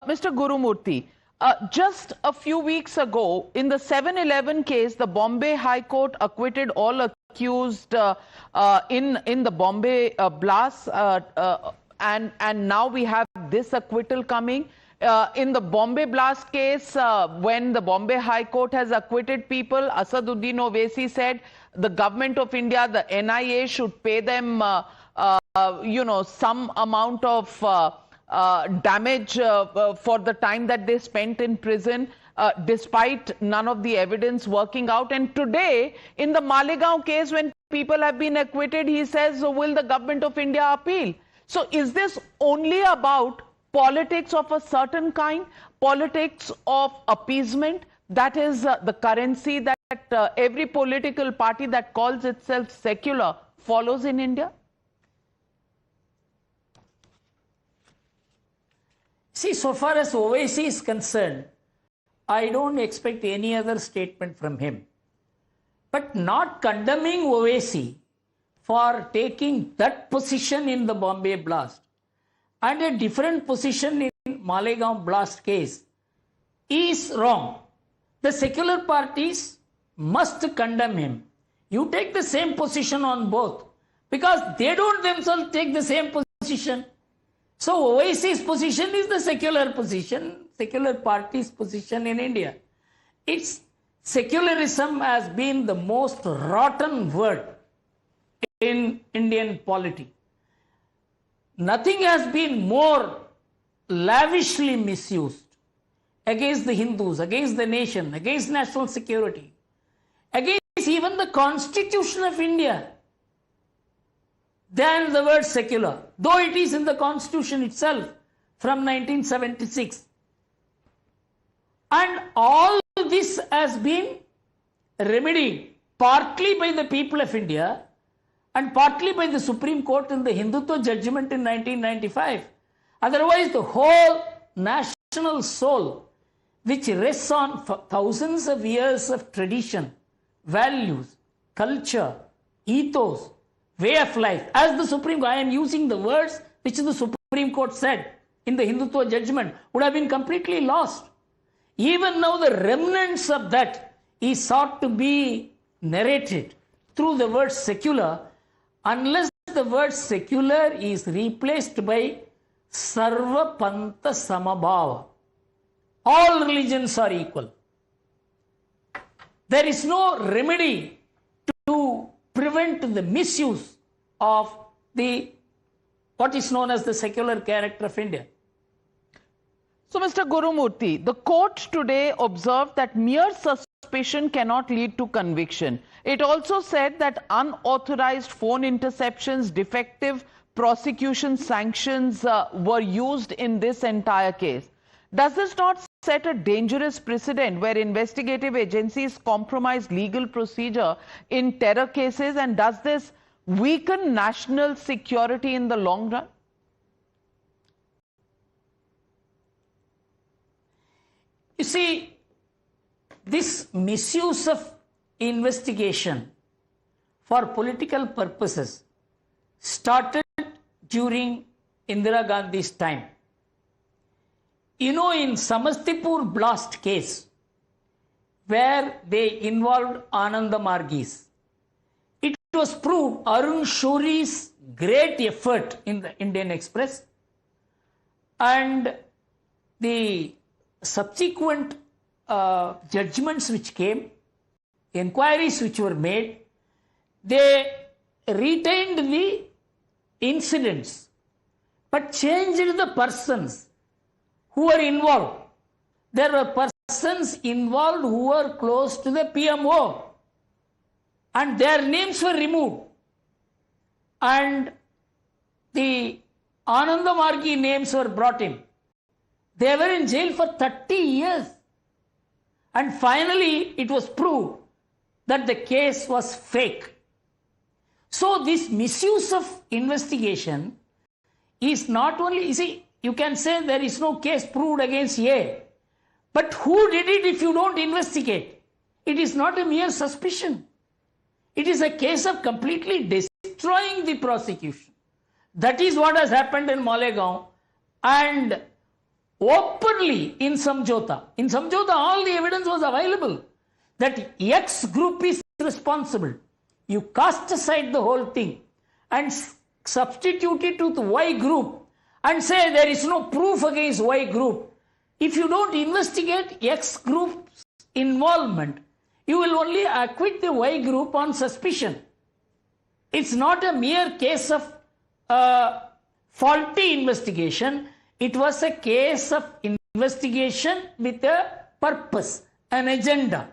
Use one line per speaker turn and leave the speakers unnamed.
Mr. Gurumurthy, just a few weeks ago, in the 7/11 case, the Bombay High Court acquitted all accused in the Bombay blast, and now we have this acquittal coming. In the Bombay blast case, when the Bombay High Court has acquitted people, Asaduddin Owaisi said the government of India, the NIA, should pay them, some amount of damage for the time that they spent in prison, despite none of the evidence working out. And today, in the Malegaon case, when people have been acquitted, he says, will the government of India appeal? So is this only about politics of a certain kind, politics of appeasement? That is the currency that every political party that calls itself secular follows in India?
See, so far as Owaisi is concerned, I don't expect any other statement from him. But not condemning Owaisi for taking that position in the Bombay blast and a different position in Malegaon blast case is wrong. The secular parties must condemn him. You take the same position on both because they don't themselves take the same position. So Owaisi's position is the secular position, secular party's position in India. It's secularism has been the most rotten word in Indian polity. Nothing has been more lavishly misused against the Hindus, against the nation, against national security, against even the Constitution of India than the word secular, though it is in the Constitution itself from 1976. And all this has been remedied partly by the people of India and partly by the Supreme Court in the Hindutva judgment in 1995. Otherwise, the whole national soul, which rests on thousands of years of tradition, values, culture, ethos, way of life, as the Supreme Court, I am using the words which the Supreme Court said in the Hindutva judgment, would have been completely lost. Even now, the remnants of that is sought to be narrated through the word secular, unless the word secular is replaced by Sarva Pantha Samabhava. All religions are equal. There is no remedy to prevent the misuse of what is known as the secular character of India.
So, Mr. Gurumurthy, the court today observed that mere suspicion cannot lead to conviction. It also said that unauthorized phone interceptions, defective prosecution sanctions were used in this entire case. Does this not set a dangerous precedent where investigative agencies compromise legal procedure in terror cases, and does this weaken national security in the long run?
You see, this misuse of investigation for political purposes started during Indira Gandhi's time. You know, in Samastipur blast case, where they involved Ananda Margis, it was proved Arun Shoury's great effort in the Indian Express and the subsequent judgments which came, inquiries which were made, they retained the incidents but changed the persons who were involved. There were persons involved who were close to the PMO and their names were removed, and the Ananda Margi names were brought in. They were in jail for 30 years, and finally it was proved that the case was fake. So this misuse of investigation is not only, you see, you can say there is no case proved against A, but who did it if you don't investigate? It is not a mere suspicion. It is a case of completely destroying the prosecution. That is what has happened in Malegaon, and openly in Samjhota. In Samjhota, all the evidence was available that X group is responsible. You cast aside the whole thing and substitute it with Y group and say there is no proof against Y group. If you don't investigate X group's involvement, you will only acquit the Y group on suspicion. It's not a mere case of faulty investigation. It was a case of investigation with a purpose, an agenda.